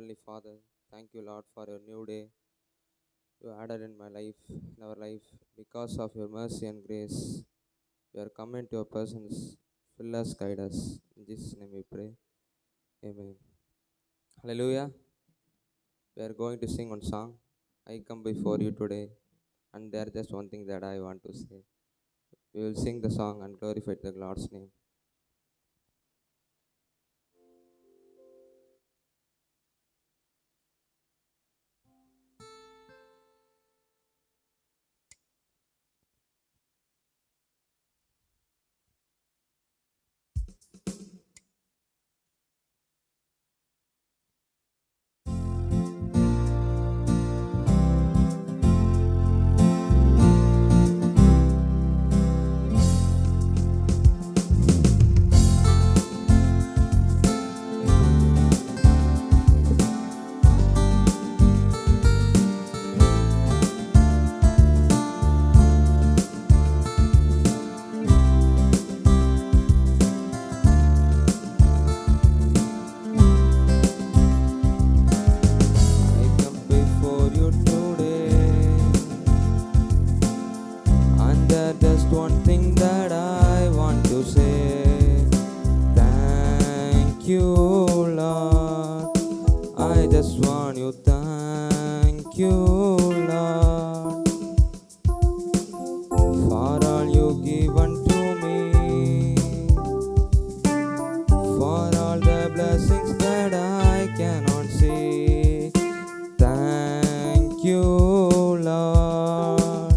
Heavenly Father, thank you, Lord, for your new day you added in my life, in our life. Because of your mercy and grace, we are come into your presence. Fill us, guide us. In Jesus' name we pray. Amen. Hallelujah. We are going to sing one song. I come before you today, and there just one thing that I want to say. We will sing the song and glorify the Lord's name. I come before you today, and there's just one thing that I want to say. Thank you, Lord. I just want you. Thank you, Lord, for all you given to me, for all the blessings that I cannot see. Thank you, Lord.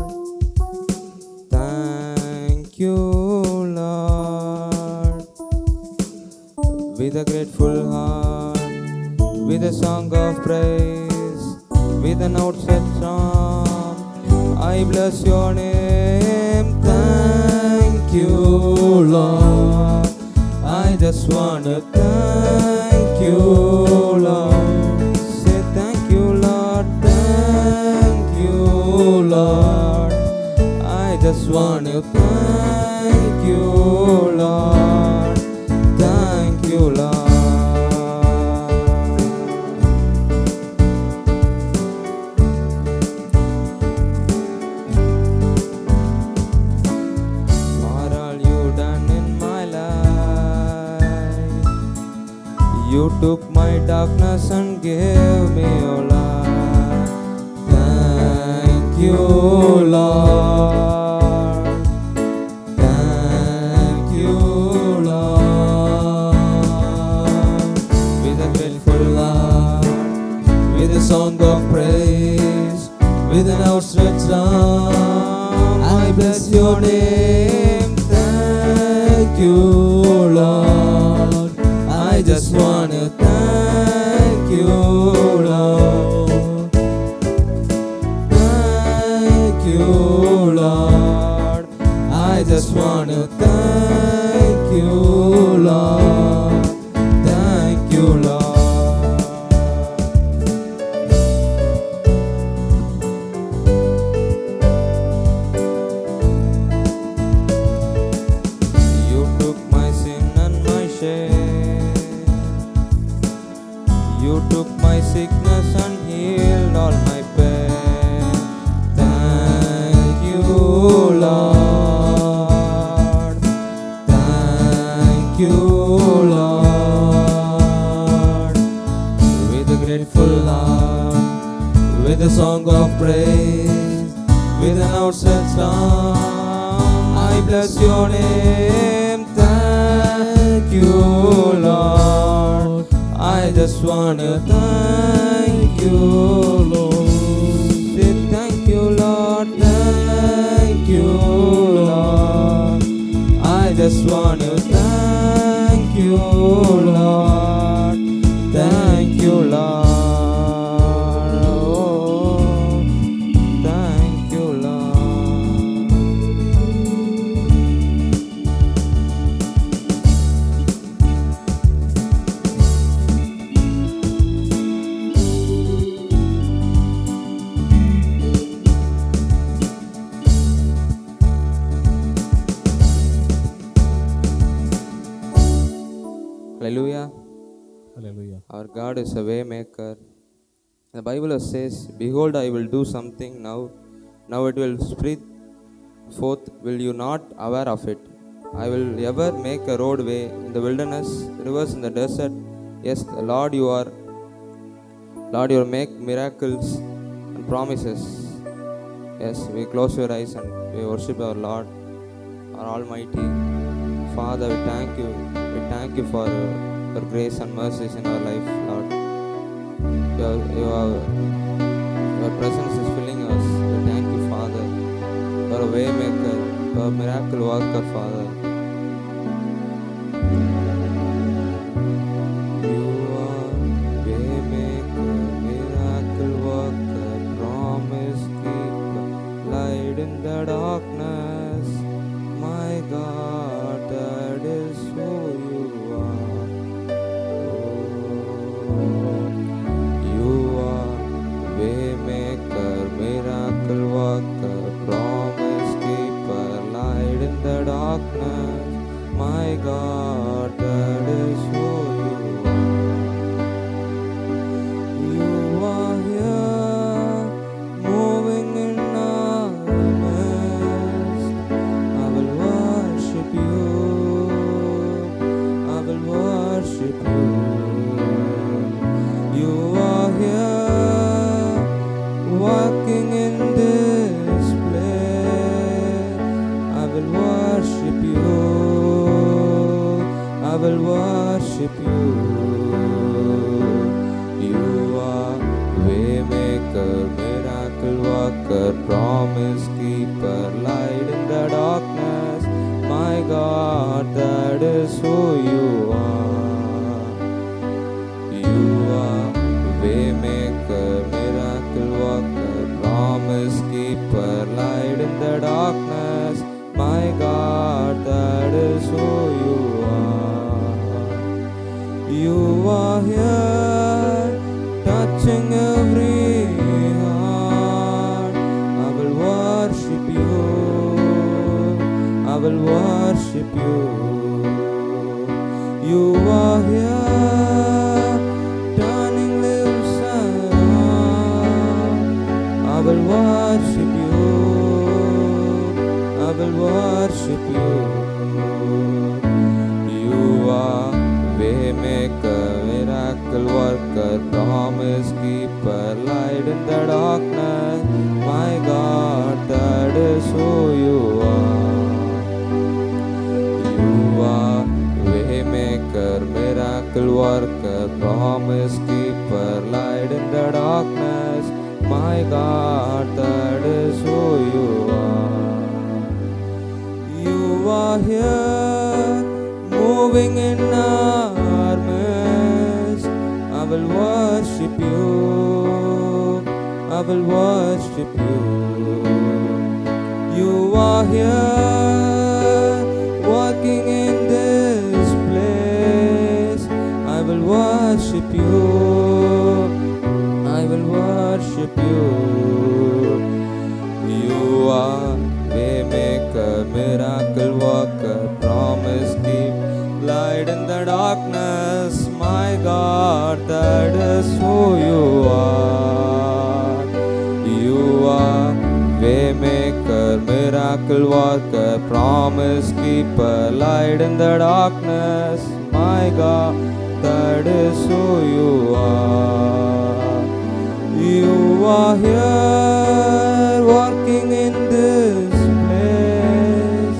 Thank you, Lord. With a grateful heart, with a song of praise, with an outstretched arm, I bless your name. Thank you, Lord. I just want to thank you, Lord. Say thank you, Lord. Thank you, Lord. I just want to thank you, Lord. Thank you, Lord. For all you done in my life, you took my darkness and gave me your light. Thank you, Lord. Thank you, Lord. With a grateful heart, with a song of praise, with an outstretched arm, I bless your name. Thank you, Lord. I just want to thank you, Lord. Thank you, Lord. I just want to thank you, Lord. Thank you, Lord. You took my sin and my shame. You took my sickness and healed all my pain. Thank you, Lord. Thank you, Lord. With a grateful heart, with a song of praise, with an outstretched arm, I bless your name. Thank you, Lord. I just want to thank you, Lord. Say thank you, Lord. Thank you, Lord. I just want to thank you, Lord. Thank you, Lord. Oh, thank you, Lord. Hallelujah. Hallelujah. Our God is a way maker. The Bible says, "Behold, I will do something now. Now it will spring forth. Will you not aware of it? I will ever make a roadway in the wilderness, rivers in the desert. Yes, the Lord, you make miracles and promises." Yes, we close your eyes and we worship our Lord, our Almighty Father. We thank you. We thank you for your grace and mercies in our life, Lord. Your presence is filling us. We thank you, Father. You are a way maker. You are a miracle worker, Father. You are way maker, miracle worker, promise keeper, light in the darkness. My God, that is who you are. You are way maker, miracle worker, promise keeper, light in the darkness. My God, that is who you are. You are here, moving in our midst. I will worship you. I will worship you. You are here, walking in this place. I will worship you. I will worship you. You are way maker, miracle worker, promise keeper, light in the darkness. My God, that is who you are. You are way maker, miracle worker, promise keeper, light in the darkness. My God, that is who you are. You are here, touching every heart. I will worship you. I will worship you. You are here, turning lives around. I will worship you. I will worship you. You are way maker, miracle worker, promise keeper, light in the darkness. My God, that is who you are. You are way maker, miracle worker, promise keeper, light in the darkness. My God, that is who you are. You are here, moving in our midst. I will worship you. I will worship you. You are here, walking in this place. I will worship you. I will worship you. You are way maker, miracle worker, promise keep, light in the darkness. My God, that is who you are. You are way maker, miracle worker, promise keeper, light in the darkness. My God, that is who you are. You are here, walking in this place.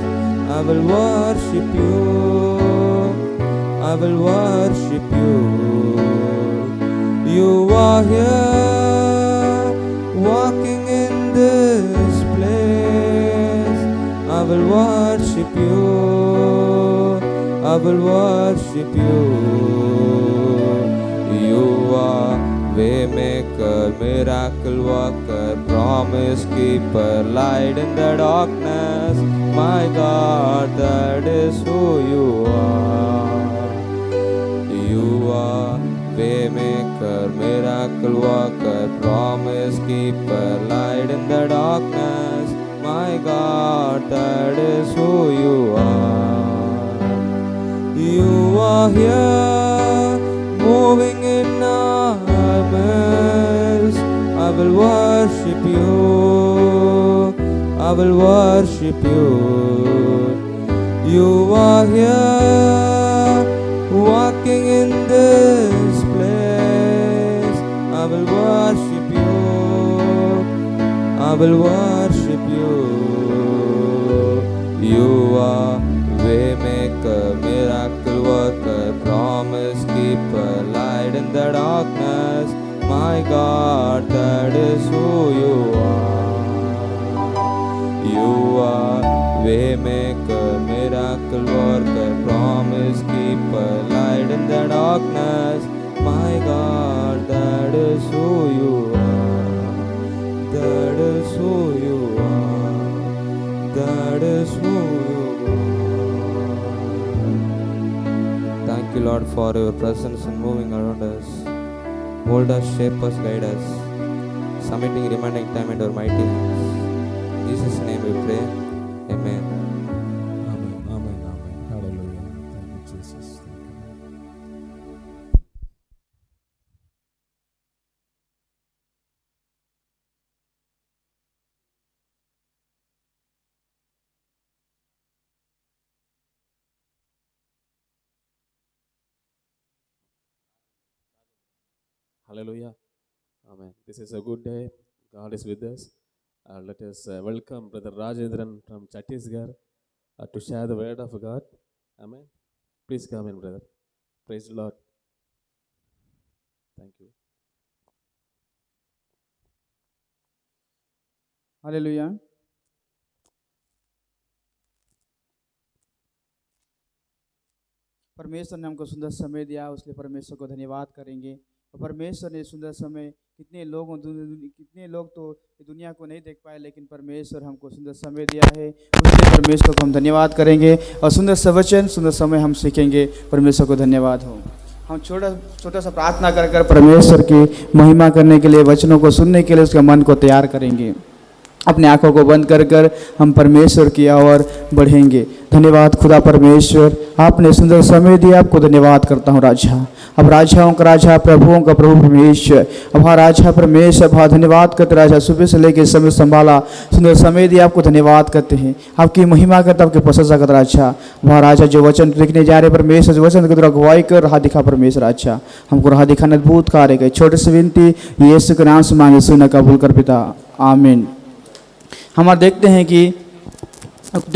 I will worship you. I will worship you. You are here, walking in this place. I will worship you. I will worship you. You are way maker, miracle worker, promise keeper, light in the darkness. My God, that is who you are. You are way maker, miracle worker, promise keeper, light in the darkness. My God, that is who you are. You are here, moving worship you. I will worship you. You are here, walking in this place. I will worship you. I will worship you. You are waymaker, miracle worker, promise keeper, light in the darkness. My God, that is who you are. You are waymaker, miracle worker, promise keeper, light in the darkness. My God, that is who you are. That is who you are. That is who you are. Thank you, Lord, for your presence and moving around us. Hold us, shape us, guide us, submitting remaining time into your mighty hands. In Jesus' name we pray. Amen. Amen. Amen. Amen. Hallelujah. Thank you, Jesus. Thank you. Hallelujah. Amen. This is a good day. God is with us. Let us welcome Brother Rajendran from Chhattisgarh to share the word of God. Amen. Please come in, brother. Praise the Lord. Thank you. Hallelujah. परमेश्वर ने हमको सुंदर समय दिया, उसके परमेश्वर को धन्यवाद करेंगे। और परमेश्वर ने सुंदर समय कितने लोग तो दुनिया को नहीं देख पाए, लेकिन परमेश्वर हमको सुंदर समय दिया है, उसके परमेश्वर को हम धन्यवाद करेंगे। और सुंदर सा वचन, सुंदर समय हम सीखेंगे। परमेश्वर को धन्यवाद हो। हम छोटा सा प्रार्थना कर परमेश्वर की महिमा करने के लिए, वचनों को सुनने के लिए उसके मन को तैयार करेंगे। अपने आंखों को बंद कर हम परमेश्वर की ओर बढ़ेंगे। धन्यवाद खुदा परमेश्वर, आपने सुंदर समय दिया, आपको धन्यवाद करता हूँ राजा। अब राजाओं का राजा, प्रभुओं का प्रभु परमेश्वर, अब हाँ राजा परमेश्वर, हाँ धन्यवाद करते राजा। सुबह से लेकर समय संभाला, सुंदर समय दिया, आपको धन्यवाद करते हैं। आपकी महिमा करते, आपकी प्रशंसा करते राजा। वहाँ राजा जो वचन लिखने जा रहे परमेश्वर, जो वचन की तरह अगुवाई कर राह दिखा परमेश्वर राजा। हमको राह दिखाना अद्भुत कार्य गए। छोटे से विनती यीशु के नाम से मांगे, सुना कबूल कर पिता, आमीन। हमारे देखते हैं कि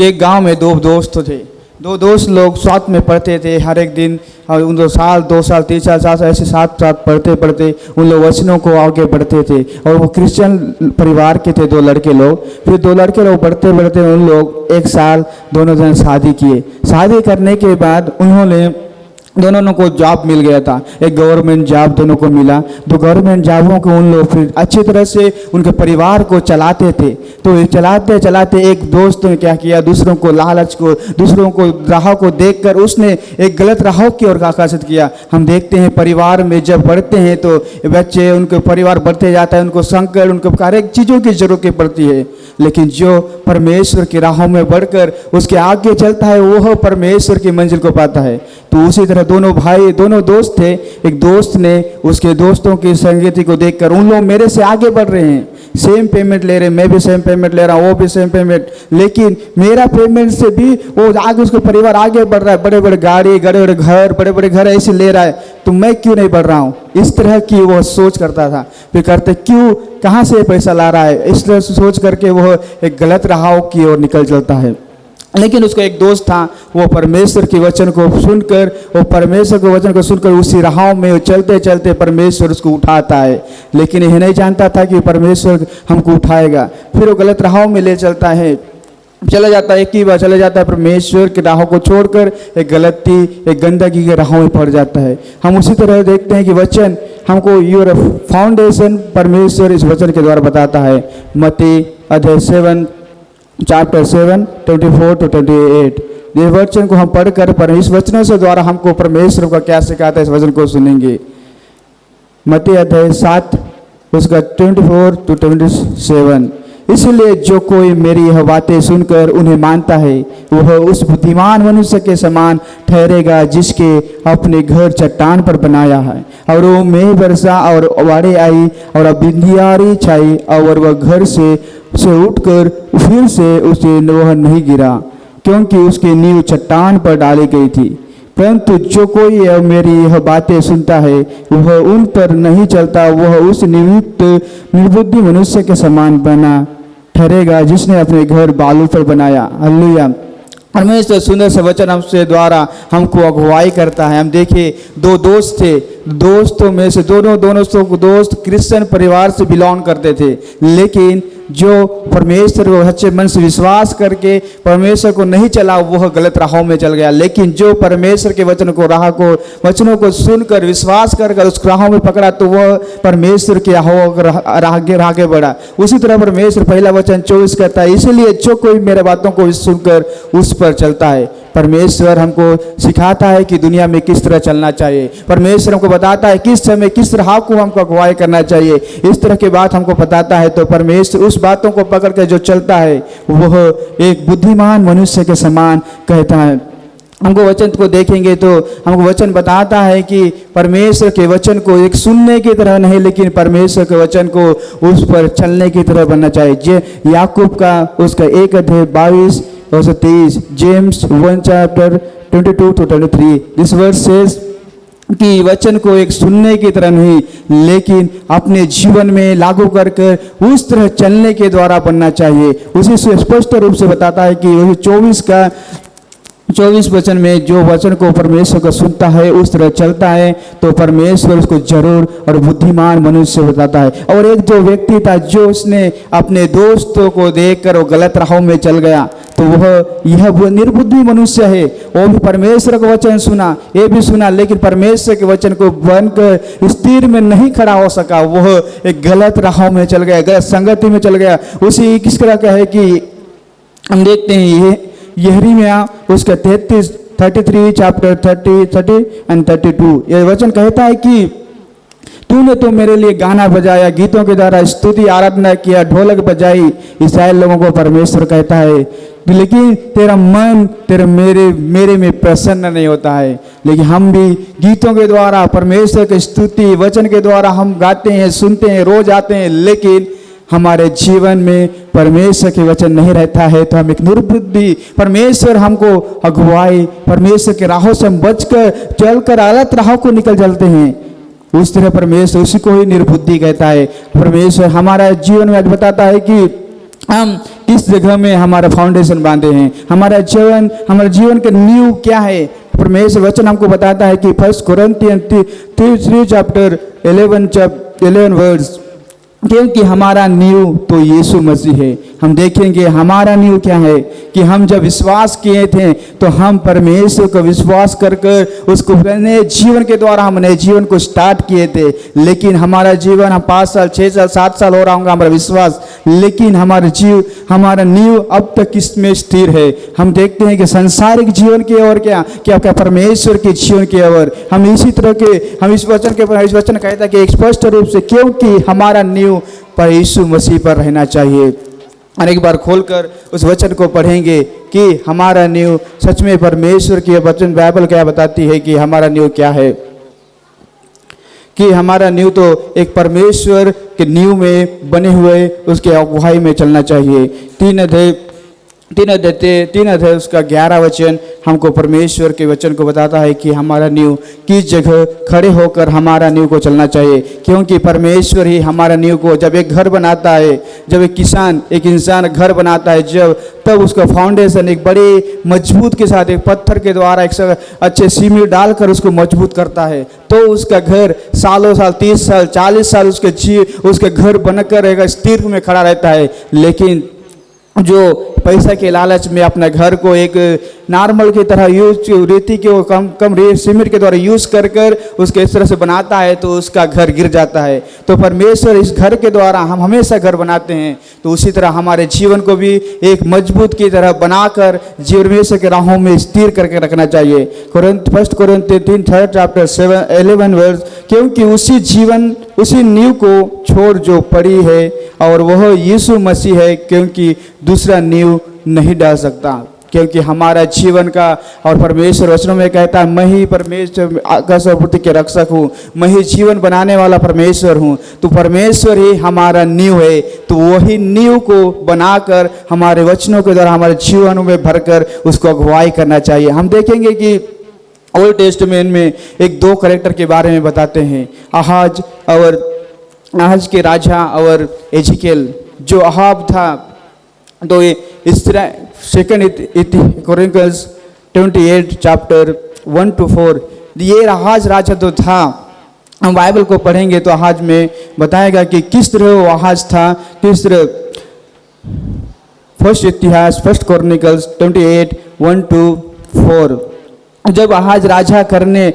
एक गांव में दो दोस्त थे। दो दोस्त लोग साथ में पढ़ते थे हर एक दिन, और उन 2 साल 3 साल 4 साल ऐसे साथ पढ़ते उन लोग वचनों को आगे बढ़ते थे। और वो क्रिश्चियन परिवार के थे 2 लड़के लोग। फिर 2 लड़के लोग बढ़ते उन लोग 1 साल दोनों जन शादी किए। शादी करने के बाद उन्होंने दोनों को जॉब मिल गया था, एक गवर्नमेंट जॉब दोनों को मिला। 2 गवर्नमेंट जॉबों को उन लोग फिर अच्छी तरह से उनके परिवार को चलाते थे। तो ये चलाते एक दोस्त ने क्या किया, दूसरों को लालच को, दूसरों को राह को देखकर उसने एक गलत राह की ओर आकर्षित किया। हम देखते हैं परिवार में जब बढ़ते हैं तो बच्चे, उनके परिवार बढ़ते जाता है, उनको संकट, उनको हर एक चीज़ों की जरूरत पड़ती है। लेकिन जो परमेश्वर की राहों में बढ़कर उसके आगे चलता है, वह परमेश्वर की मंजिल को पाता है। तो उसी तरह दोनों दोस्त थे। एक दोस्त ने उसके दोस्तों की संगति को देखकर, उन लोग मेरे से आगे बढ़ रहे हैं, सेम पेमेंट ले रहे हैं, मैं भी सेम पेमेंट ले रहा हूँ, वो भी सेम पेमेंट, लेकिन मेरा पेमेंट से भी वो आगे, उसका परिवार आगे बढ़ रहा है, बड़े बड़े गाड़ी, बड़े बड़े घर ऐसे ले रहा है, तो मैं क्यों नहीं बढ़ रहा हूँ। इस तरह की वो सोच करता था। फिर करते क्यों, कहाँ से पैसा ला रहा है, इस तरह से सोच करके वह एक गलत राहों की ओर निकल चलता है। लेकिन उसका एक दोस्त था, वो परमेश्वर के वचन को सुनकर उसी राहों में चलते चलते परमेश्वर उसको उठाता है। लेकिन यह नहीं जानता था कि परमेश्वर हमको उठाएगा। फिर वो गलत राहों में ले चलता है, चला जाता है, एक ही बार चला जाता है, परमेश्वर के राहों को छोड़कर एक गंदगी के राहों में पड़ जाता है। हम उसी तरह देखते हैं कि वचन हमको योर फाउंडेशन परमेश्वर इस वचन के द्वारा बताता है। मत्ती अध्याय 7 चैप्टर 7 24 to 28। ये वचन को हम पढ़कर इस वचनों से द्वारा हमको परमेश्वर का क्या सिखाता है, इस वचन को सुनेंगे। मत्ती अध्याय 7 उसका 24 to 27। इसलिए जो कोई मेरी यह बातें सुनकर उन्हें मानता है वह उस बुद्धिमान मनुष्य के समान ठहरेगा जिसके अपने घर चट्टान पर बनाया है, और वो मेघ वर्षा और बाढ़ आई और बिंदियारी छाई और वह घर से उठकर फिर से उसे वह नहीं गिरा, क्योंकि उसकी नींव चट्टान पर डाली गई थी। परंतु जो कोई मेरी यह बातें सुनता है वह उन पर नहीं चलता, वह उस निर्बुद्धि मनुष्य के समान बना ठहरेगा जिसने अपने घर बालू पर बनाया। हालेलुया। परमेश्वर सुंदर से वचन हमसे द्वारा हमको अगुवाई करता है। हम देखिए दो दोस्त थे, दोस्तों में से दोनों दोस्त क्रिश्चियन परिवार से बिलोंग करते थे, लेकिन जो परमेश्वर को सच्चे मन से विश्वास करके परमेश्वर को नहीं चला वह गलत राहों में चल गया। लेकिन जो परमेश्वर के वचनों को सुनकर विश्वास कर उस राहों में पकड़ा तो वह परमेश्वर के आगे बढ़ा। उसी तरह परमेश्वर पहला वचन 24 कहता है, इसलिए जो कोई मेरे बातों को सुनकर उस पर चलता है। परमेश्वर हमको सिखाता है कि दुनिया में किस तरह चलना चाहिए। परमेश्वर हमको बताता है किस समय किस राह को हमको अगुवाई करना चाहिए। इस तरह की बात हमको बताता है तो परमेश्वर उस बातों को पकड़ कर जो चलता है वह एक बुद्धिमान मनुष्य के समान कहता है। हमको वचन को देखेंगे तो हमको वचन बताता है कि परमेश्वर के वचन को एक सुनने की तरह नहीं, लेकिन परमेश्वर के वचन को उस पर चलने की तरह बनना चाहिए। जे याकूब का उसका 1 अध्याय 22 और 23, James 1 chapter 22 to 23, this verse says कि वचन को एक सुनने की तरह नहीं लेकिन अपने जीवन में लागू कर उस तरह चलने के द्वारा बनना चाहिए। उसी से स्पष्ट रूप से बताता है कि 24 वचन में जो वचन को परमेश्वर को सुनता है उस तरह चलता है तो परमेश्वर उसको जरूर और बुद्धिमान मनुष्य बताता है। और एक जो व्यक्ति था जो उसने अपने दोस्तों को देखकर वो गलत राहों में चल गया तो यह निर्बुद्धि मनुष्य है। वो भी परमेश्वर का वचन सुना, ये भी सुना, लेकिन परमेश्वर के वचन को बनकर स्थिर में नहीं खड़ा हो सका। वह एक गलत राहों में चल गया, गलत संगति में चल गया। उसी किस तरह का है कि हम देखते हैं यिर्मयाह उसका 33 chapter 30 and 32, यह वचन कहता है कि तूने तो मेरे लिए गाना बजाया, गीतों के द्वारा स्तुति आराधना किया, ढोलक बजाई। इस्राएल लोगों को परमेश्वर कहता है लेकिन तेरा मन मेरे में प्रसन्न नहीं होता है। लेकिन हम भी गीतों के द्वारा परमेश्वर की स्तुति वचन के द्वारा हम गाते हैं, सुनते हैं, रोज आते हैं, लेकिन हमारे जीवन में परमेश्वर के वचन नहीं रहता है तो हम एक निर्बुद्धि, परमेश्वर हमको अगुवाई, परमेश्वर के राहों से हम बचकर चलकर गलत राहों को निकल चलते हैं। उस तरह परमेश्वर उसी को ही निर्बुद्धि कहता है। परमेश्वर हमारा जीवन में आज बताता है कि हम किस जगह में हमारा फाउंडेशन बांधे हैं, हमारे जीवन का नींव क्या है। परमेश्वर वचन हमको बताता है कि 1 Corinthians 3 chapter 11 वर्स, क्योंकि हमारा नींव तो यीशु मसीह है। हम देखेंगे हमारा नींव क्या है कि हम जब विश्वास किए थे तो हम परमेश्वर को विश्वास कर उसको नए जीवन के द्वारा हम नए जीवन को स्टार्ट किए थे। लेकिन हमारा जीवन हम 5 साल 6 साल 7 साल हो रहा होगा हमारा विश्वास, लेकिन हमारा नींव अब तक किसमें स्थिर है। हम देखते हैं कि सांसारिक जीवन की ओर क्या परमेश्वर के जीवन की ओर हम इसी तरह के हम इस वचन कहता है कि स्पष्ट रूप से क्योंकि हमारा नींव पर यीशु मसीह पर रहना चाहिए। और एक बार खोलकर उस वचन को पढ़ेंगे कि हमारा नींव सच में परमेश्वर की वचन बाइबल क्या बताती है कि हमारा नींव क्या है। कि हमारा नींव तो एक परमेश्वर के नींव में बने हुए उसके अगुवाई में चलना चाहिए। 3 अध्याय उसका 11 वचन हमको परमेश्वर के वचन को बताता है कि हमारा नींव किस जगह खड़े होकर हमारा नींव को चलना चाहिए। क्योंकि परमेश्वर ही हमारा नींव को, जब एक घर बनाता है, जब एक इंसान घर बनाता है, तब उसका फाउंडेशन एक बड़े मजबूत के साथ एक पत्थर के द्वारा एक अच्छे सीमेंट डालकर उसको मजबूत करता है तो उसका घर सालों साल 30 साल 40 साल उसके घर बनकर एक स्थिर में खड़ा रहता है। लेकिन जो पैसा के लालच में अपने घर को एक नॉर्मल की तरह रेती के कम सीमेंट के द्वारा यूज कर उसके इस तरह से बनाता है तो उसका घर गिर जाता है। तो परमेश्वर इस घर के द्वारा हम हमेशा घर बनाते हैं, तो उसी तरह हमारे जीवन को भी एक मजबूत की तरह बनाकर परमेश्वर के राहों में स्थिर करके रखना चाहिए। 1 Corinthians 3 chapter 11 वर्स, क्योंकि उसी नींव को छोड़ जो पड़ी है और वह यीशु मसीह है, क्योंकि दूसरा नींव नहीं डाल सकता। क्योंकि हमारा जीवन का और परमेश्वर वचनों में कहता है, मैं ही परमेश्वर आकाश और पृथ्वी के रक्षक हूँ, मैं ही जीवन बनाने वाला परमेश्वर हूँ। तो परमेश्वर ही हमारा नींव है, तो वही नींव को बनाकर हमारे वचनों के द्वारा हमारे जीवन में भरकर उसको अगुवाई करना चाहिए। हम देखेंगे कि ओल्ड टेस्टमेंट में एक दो कैरेक्टर के बारे में बताते हैं, आहाज के राजा और एजिकेल। जो अहाब था, तो इस तरह सेकंड कोरिन्थियंस 28 चैप्टर 1-4, ये आहाज राजा तो था। हम बाइबल को पढ़ेंगे तो आहाज में बताएगा कि किस तरह वो आहाज था, किस तरह। First chronicles 28:1-4। जब आहाज राज करने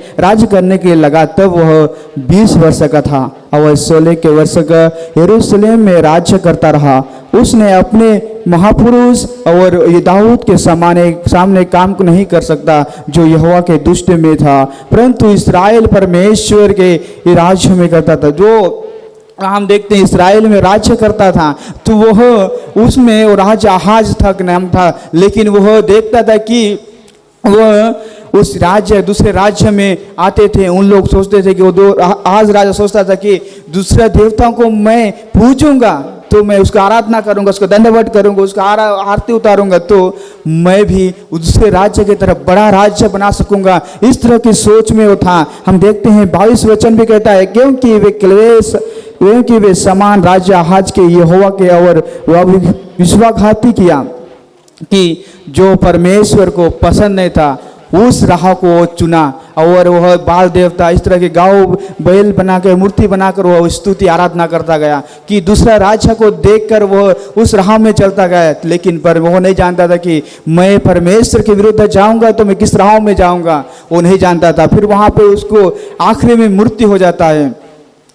के लिए लगा, तब वह 20 वर्ष का था और 16 के वर्ष का यरूशलेम में राज्य करता रहा। उसने अपने महापुरुष और ये दाऊद के सामने काम को नहीं कर सकता, जो यहोवा के दृष्टि में था, परंतु इस्राएल परमेश्वर के राज्य में करता था। जो हम देखते हैं इस्राएल में राज्य करता था, तो वह उसमें वो राजा आहाज तक नाम था, लेकिन वह देखता था कि वह उस दूसरे राज्य में आते थे। उन लोग सोचते थे कि आहाज राजा सोचता था कि दूसरे देवताओं को मैं पूजूंगा तो मैं उसका आराधना करूंगा, उसको दंडवत करूंगा, उसका आरती उतारूंगा, तो मैं भी दूसरे राज्य की तरफ बड़ा राज्य बना सकूंगा। इस तरह की सोच में वो था। हम देखते हैं 22 वचन भी कहता है, क्योंकि वे समान राज्य आहाज के यहोवा के और विश्वासघाती किया, कि जो परमेश्वर को पसंद नहीं था उस राह को वो चुना, और वह बाल देवता इस तरह के गाँव बैल बनाकर मूर्ति बनाकर वह स्तुति आराधना करता गया, कि दूसरा राज्य को देखकर वह उस राह में चलता गया। लेकिन पर वह नहीं जानता था कि मैं परमेश्वर के विरुद्ध जाऊंगा तो मैं किस राह में जाऊंगा, वो नहीं जानता था। फिर वहाँ पे उसको आखिरी में मृत्यु हो जाता है।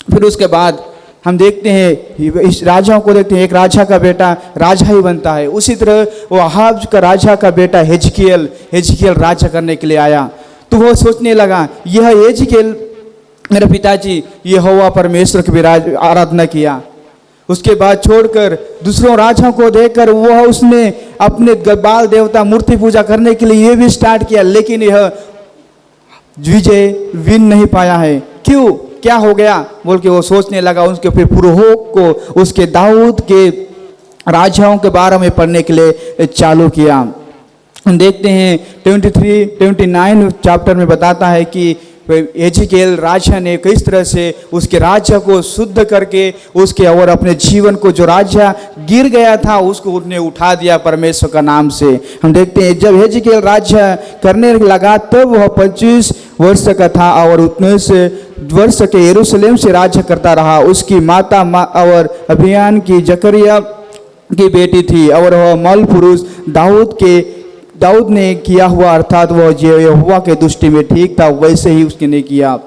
फिर उसके बाद हम देखते हैं इस राजाओं को देखते हैं, एक राजा का बेटा राजा ही बनता है। उसी तरह वो आहाब का राजा का बेटा हेजकियेल राजा करने के लिए आया। तो वो सोचने लगा, यह हेजकियेल मेरे पिताजी यहोवा परमेश्वर की भी आराधना किया, उसके बाद छोड़कर दूसरों राजाओं को देखकर वह उसने अपने बाल देवता मूर्ति पूजा करने के लिए ये भी स्टार्ट किया, लेकिन यह विजय विन नहीं पाया है। क्यों, क्या हो गया बोल के वो सोचने लगा। उसके फिर पुरोहित को उसके दाऊद के राजाओं के बारे में पढ़ने के लिए चालू किया। हम देखते हैं 29 चैप्टर में बताता है कि हेजकियेल राजा ने किस तरह से उसके राज्य को शुद्ध करके उसके और अपने जीवन को, जो राज्य गिर गया था उसको उसने उठा दिया परमेश्वर का नाम से। हम देखते हैं जब हेजकियेल राज्य करने लगा तब वह 25 वर्ष का था और 19 वर्ष के यरूशलेम से राज्य करता रहा। उसकी माता और अभियान की जकरिया की बेटी थी और वह मल पुरुष दाऊद ने किया हुआ, अर्थात वह जो यहोवा के दृष्टि में ठीक था वैसे ही उसने किया।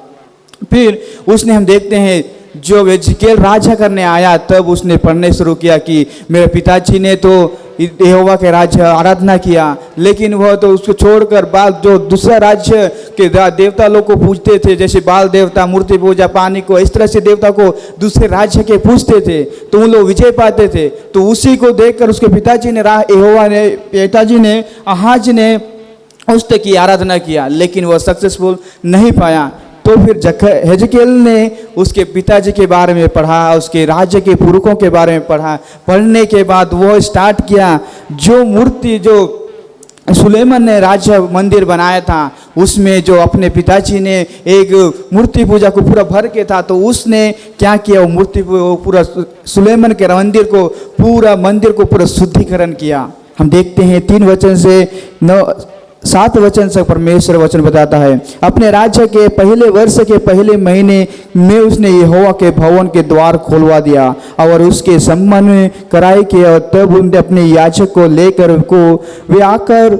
फिर उसने, हम देखते हैं जब हेजकियेल राजा करने आया तब उसने पढ़ने शुरू किया कि मेरे पिताजी ने तो यहोवा के राज्य आराधना किया, लेकिन वह तो उसको छोड़कर बाल जो दूसरा राज्य के देवता लोग को पूजते थे, जैसे बाल देवता, मूर्ति पूजा, पानी को, इस तरह से देवता को दूसरे राज्य के पूजते थे, तो उन लोग विजय पाते थे। तो उसी को देखकर उसके पिताजी ने आहाज ने उस तक की आराधना किया, लेकिन वह सक्सेसफुल नहीं पाया। तो फिर हेजकियेल ने उसके पिताजी के बारे में पढ़ा, उसके राज्य के पुरखों के बारे में पढ़ा। पढ़ने के बाद वो स्टार्ट किया, जो मूर्ति जो सुलेमान ने राज्य मंदिर बनाया था उसमें जो अपने पिताजी ने एक मूर्ति पूजा को पूरा भर के था, तो उसने क्या किया, वो मूर्ति पूरा सुलेमान के मंदिर को पूरा शुद्धिकरण किया। हम देखते हैं 3 वचन से 7 वचन से परमेश्वर वचन बताता है, अपने राज्य के पहले वर्ष के पहले महीने में उसने यहोवा के भवन के द्वार खोलवा दिया और उसके संबंध में कराई की, और तब उन्होंने अपने याजक को लेकर को वे आकर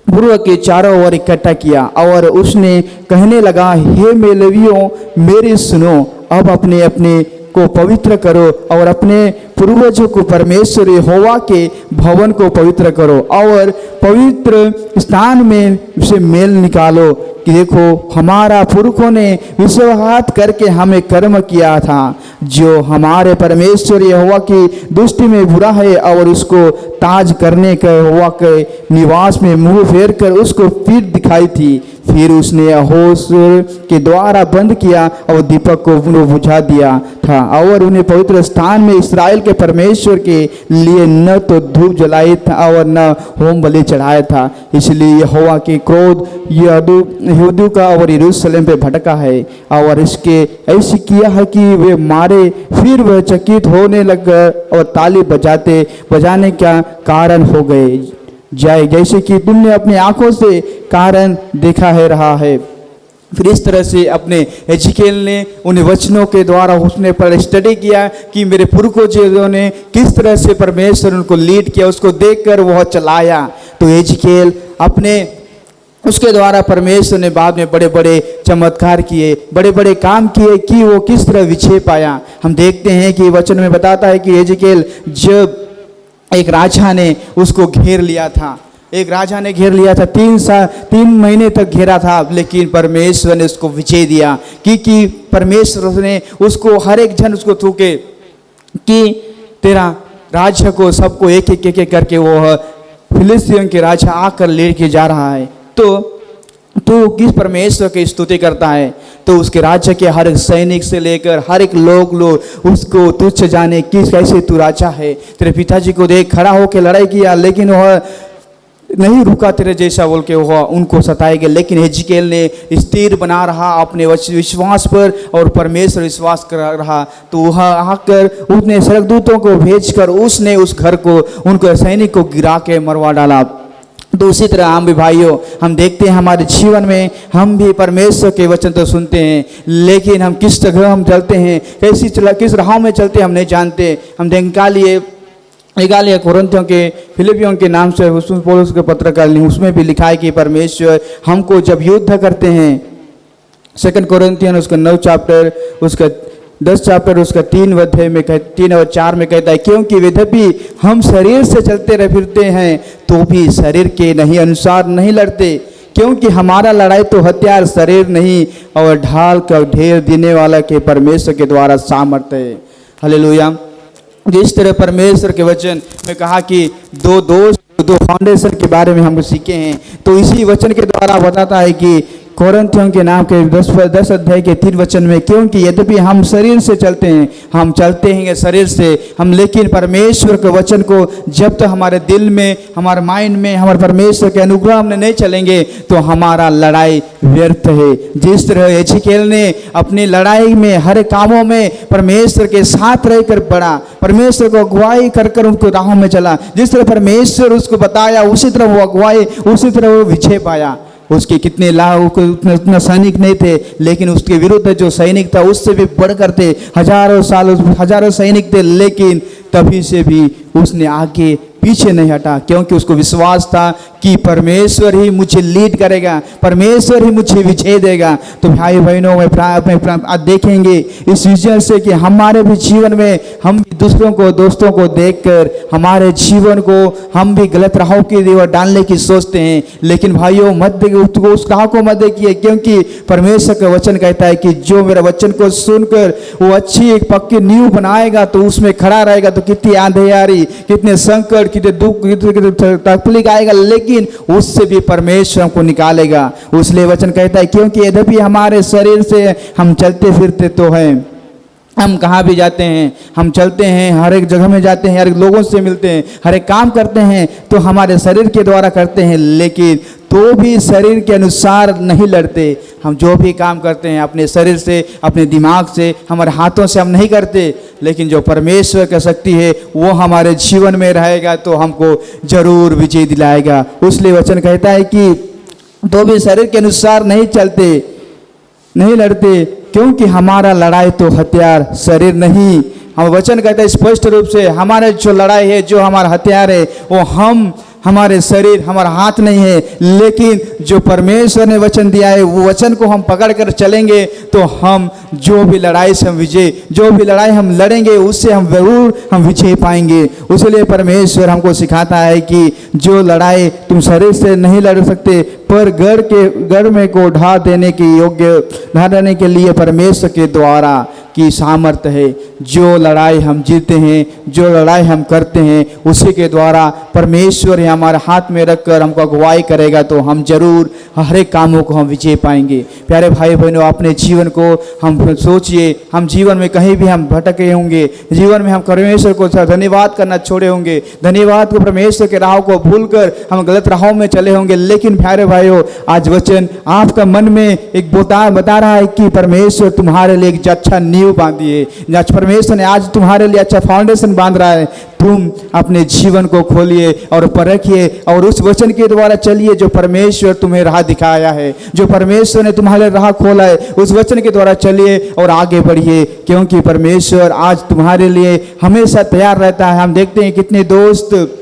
पूर्व के चारों ओर इकट्ठा किया और उसने कहने लगा, हे लेवियों मेरी सुनो, अब अपने अपने को पवित्र करो और अपने पूर्वजों को परमेश्वर यहोवा के भवन को पवित्र करो और पवित्र स्थान में से मेल निकालो कि देखो हमारा पुरखों ने विश्वासघात करके हमें कर्म किया था, जो हमारे परमेश्वर यहोवा की दृष्टि में बुरा है, और उसको ताज करने का यहोवा के निवास में मुंह फेर कर उसको पीठ दिखाई थी। फिर उसने अहोस के द्वारा बंद किया और दीपक को बुझा दिया था और उन्हें पवित्र स्थान में इस्राएल के परमेश्वर के लिए न तो धूप जलाई था और न होम बलि चढ़ाया था। इसलिए यहोवा के क्रोध यहूदियों का और यरूशलेम पे भटका है और इसके ऐसे किया है कि वे मारे। फिर वह चकित होने लग और ताली बजाने का कारण हो गए जाए, जैसे कि तुमने अपनी आंखों से कारण देखा है रहा है। फिर इस तरह से अपने एजिकेल ने उन वचनों के द्वारा उसने पर स्टडी किया कि मेरे पूर्वजों ने किस तरह से परमेश्वर उनको लीड किया, उसको देखकर वह चलाया। तो एजिकेल अपने उसके द्वारा परमेश्वर ने बाद में बड़े बड़े चमत्कार किए, बड़े बड़े काम किए कि वो किस तरह विजय पाया। हम देखते हैं कि वचन में बताता है कि एजिकेल जब एक राजा ने उसको घेर लिया था, एक राजा ने घेर लिया था, 3 महीने तक घेरा था, लेकिन परमेश्वर ने उसको विजय दिया कि परमेश्वर ने उसको हर एक जन उसको थूके कि तेरा राज्य को सबको एक एक करके वो फिलिस्तीन के राजा आकर लेके जा रहा है। तो किस परमेश्वर की स्तुति करता है तो उसके राज्य के हर एक सैनिक से लेकर हर एक लोग उसको तुच्छ जाने किस कैसे तू राजा है। तेरे पिताजी को देख खड़ा होकर लड़ाई किया, लेकिन वह नहीं रुका तेरे जैसा बोल के वह उनको सताएगा। लेकिन एजिकेल ने स्थिर बना रहा अपने विश्वास पर और परमेश्वर विश्वास कर रहा। तो वह आकर उसने स्वर्गदूतों को भेजकर उसने उस घर को उनको सैनिक को गिरा के मरवा डाला। तो उसी तरह हम भी भाइयों हम देखते हैं हमारे जीवन में हम भी परमेश्वर के वचन तो सुनते हैं, लेकिन हम किस जगह हम चलते हैं, किस राह में चलते हैं हम नहीं जानते। हम निकालिए कोरिन्थियों के फिलिपियों के नाम से पौलुस के पत्र का उसमें भी लिखा है कि परमेश्वर हमको जब युद्ध करते हैं 2 कोरिन्थियन उसका 9 चैप्टर उसका 10 चैप्टर उसका 3 अध्याय में 3 और 4 में कहता है, क्योंकि यद्यपि हम शरीर से चलते फिरते हैं तो भी शरीर के नहीं अनुसार नहीं लड़ते, क्योंकि हमारा लड़ाई तो हथियार शरीर नहीं और ढाल का ढेर देने वाला के परमेश्वर के द्वारा सामर्थ्य है। हालेलुया। जिस तरह परमेश्वर के वचन में कहा कि दो फाउंडेशन के बारे में हम सीखे हैं, तो इसी वचन के द्वारा बताता है कि कोरिन्थियों के नाम के 10 अध्याय के 3 वचन में, क्योंकि यद्यपि हम शरीर से चलते हैं, हम चलते हैं शरीर से हम, लेकिन परमेश्वर के वचन को जब तक हमारे दिल में हमारे माइंड में हमारे परमेश्वर के अनुग्रह हमने नहीं चलेंगे तो हमारा लड़ाई व्यर्थ है। जिस तरह एजिकेल ने अपनी लड़ाई में हर कामों में परमेश्वर के साथ रहकर बढ़ा, परमेश्वर को अगुवाई कर उनको राहों में चला, जिस तरह परमेश्वर उसको बताया उसी तरह वो अगुवाई उसी तरह वो विजय पाया। उसके कितने उतना सैनिक नहीं थे, लेकिन उसके विरुद्ध जो सैनिक था उससे भी बढ़कर थे, हजारों सैनिक थे, लेकिन तभी से भी उसने आगे पीछे नहीं हटा, क्योंकि उसको विश्वास था कि परमेश्वर ही मुझे लीड करेगा, परमेश्वर ही मुझे विजय देगा। तो भाई बहनों में आज देखेंगे इस विजय से कि हमारे भी जीवन में हम भी दूसरों को दोस्तों को देखकर हमारे जीवन को हम भी गलत राहों की ओर डालने की सोचते हैं, लेकिन भाइयों मत उस राह को मत देखिए, क्योंकि परमेश्वर का वचन कहता है कि जो मेरा वचन को सुनकर वो अच्छी एक पक्की नींव बनाएगा तो उसमें खड़ा रहेगा, तो कितनी आंधियारी कितने संकट कितने दुख कितने तकलीफ आएगा, लेकिन उससे भी परमेश्वर हमको निकालेगा। उसलिए वचन कहता है, क्योंकि यद्यपि हमारे शरीर से हम चलते फिरते तो हैं, हम कहाँ भी जाते हैं, हम चलते हैं, हर एक जगह में जाते हैं, हर एक लोगों से मिलते हैं, हर एक काम करते हैं तो हमारे शरीर के द्वारा करते हैं, लेकिन तो भी शरीर के अनुसार नहीं लड़ते। हम जो भी काम करते हैं अपने शरीर से, अपने दिमाग से, हमारे हाथों से हम नहीं करते, लेकिन जो परमेश्वर की शक्ति है वो हमारे जीवन में रहेगा तो हमको जरूर विजय दिलाएगा। उसलिए वचन कहता है कि तो भी शरीर के अनुसार नहीं चलते नहीं लड़ते, क्योंकि हमारा लड़ाई तो हथियार शरीर नहीं। हम वचन कहते हैं स्पष्ट रूप से हमारे जो लड़ाई है जो हमारा हथियार है वो हमारे शरीर, हमारा हाथ नहीं है, लेकिन जो परमेश्वर ने वचन दिया है वो वचन को हम पकड़ कर चलेंगे तो हम जो भी लड़ाई से हम विजय, जो भी लड़ाई हम लड़ेंगे उससे हम जरूर हम विजय पाएंगे। इसलिए परमेश्वर हमको सिखाता है कि जो लड़ाई तुम शरीर से नहीं लड़ सकते, पर गढ़ में को ढा देने के लिए परमेश्वर के द्वारा की सामर्थ्य है। जो लड़ाई हम जीतते हैं, जो लड़ाई हम करते हैं, उसी के द्वारा परमेश्वर हमारे हाथ में रखकर हमको अगुवाई करेगा तो हम जरूर हर एक कामों को हम विजय पाएंगे। प्यारे भाई बहनों, अपने जीवन को हम सोचिए, हम जीवन में कहीं भी हम भटके होंगे, जीवन में हम परमेश्वर को धन्यवाद करना छोड़े होंगे, धन्यवाद को परमेश्वर के राह को भूलकर हम गलत राहों में चले होंगे, लेकिन प्यारे भाइयों आज वचन आपका मन में एक बता रहा है कि परमेश्वर तुम्हारे लिए एक अच्छा नींव बांधी है। परमेश्वर ने आज तुम्हारे लिए अच्छा फाउंडेशन बांध रहा है। तुम अपने जीवन को खोलिए और परखिए और उस वचन के द्वारा चलिए जो परमेश्वर तुम्हें राह दिखाया है, जो परमेश्वर ने तुम्हारे राह खोला है, उस वचन के द्वारा चलिए और आगे बढ़िए, क्योंकि परमेश्वर आज तुम्हारे लिए हमेशा तैयार रहता है। हम देखते हैं कितने दोस्त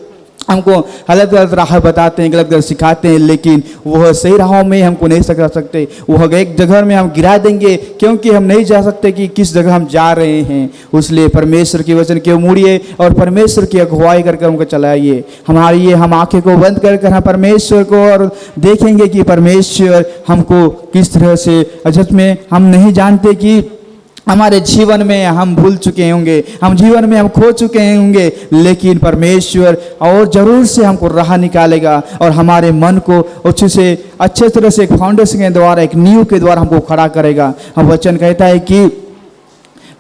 हमको गलत गलत राह बताते हैं, गलत गलत सिखाते हैं, लेकिन वह सही राहों में हमको नहीं सिखा सकते। वह एक जगह में हम गिरा देंगे क्योंकि हम नहीं जा सकते कि किस जगह हम जा रहे हैं। इसलिए परमेश्वर के वचन के मुड़िए और परमेश्वर की अगुवाई करके हमको चलाइए। हमारी ये हम आंखें को बंद कर हम परमेश्वर को और देखेंगे कि परमेश्वर हमको किस तरह से अजत में हम नहीं जानते कि हमारे जीवन में हम भूल चुके होंगे, हम जीवन में हम खो चुके होंगे, लेकिन परमेश्वर और जरूर से हमको राह निकालेगा और हमारे मन को अच्छे तरह से एक फाउंडेशन के द्वारा, एक नींव के द्वारा हमको खड़ा करेगा। हम वचन कहता है कि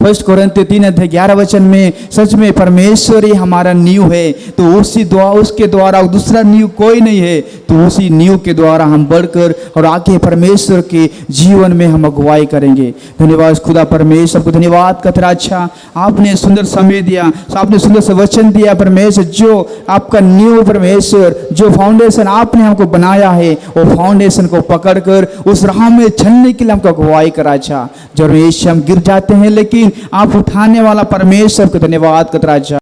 1 कोरिन्थियों 3:11 में सच में परमेश्वर ही हमारा नींव है, तो उसके द्वारा दूसरा नींव कोई नहीं है, तो उसी नींव के द्वारा हम बढ़कर और आगे परमेश्वर के जीवन में हम अगुवाई करेंगे। धन्यवाद खुदा परमेश्वर को, धन्यवाद कतरा अच्छा आपने सुंदर समय दिया, आपने सुंदर से वचन दिया परमेश्वर, जो आपका नींव परमेश्वर, जो फाउंडेशन आपने हमको बनाया है, वो फाउंडेशन को पकड़कर उस राह में चलने के लिए हमको अगुवाई करा। अच्छा जरूर हम गिर जाते हैं, लेकिन आप उठाने वाला परमेश्वर को धन्यवाद करता।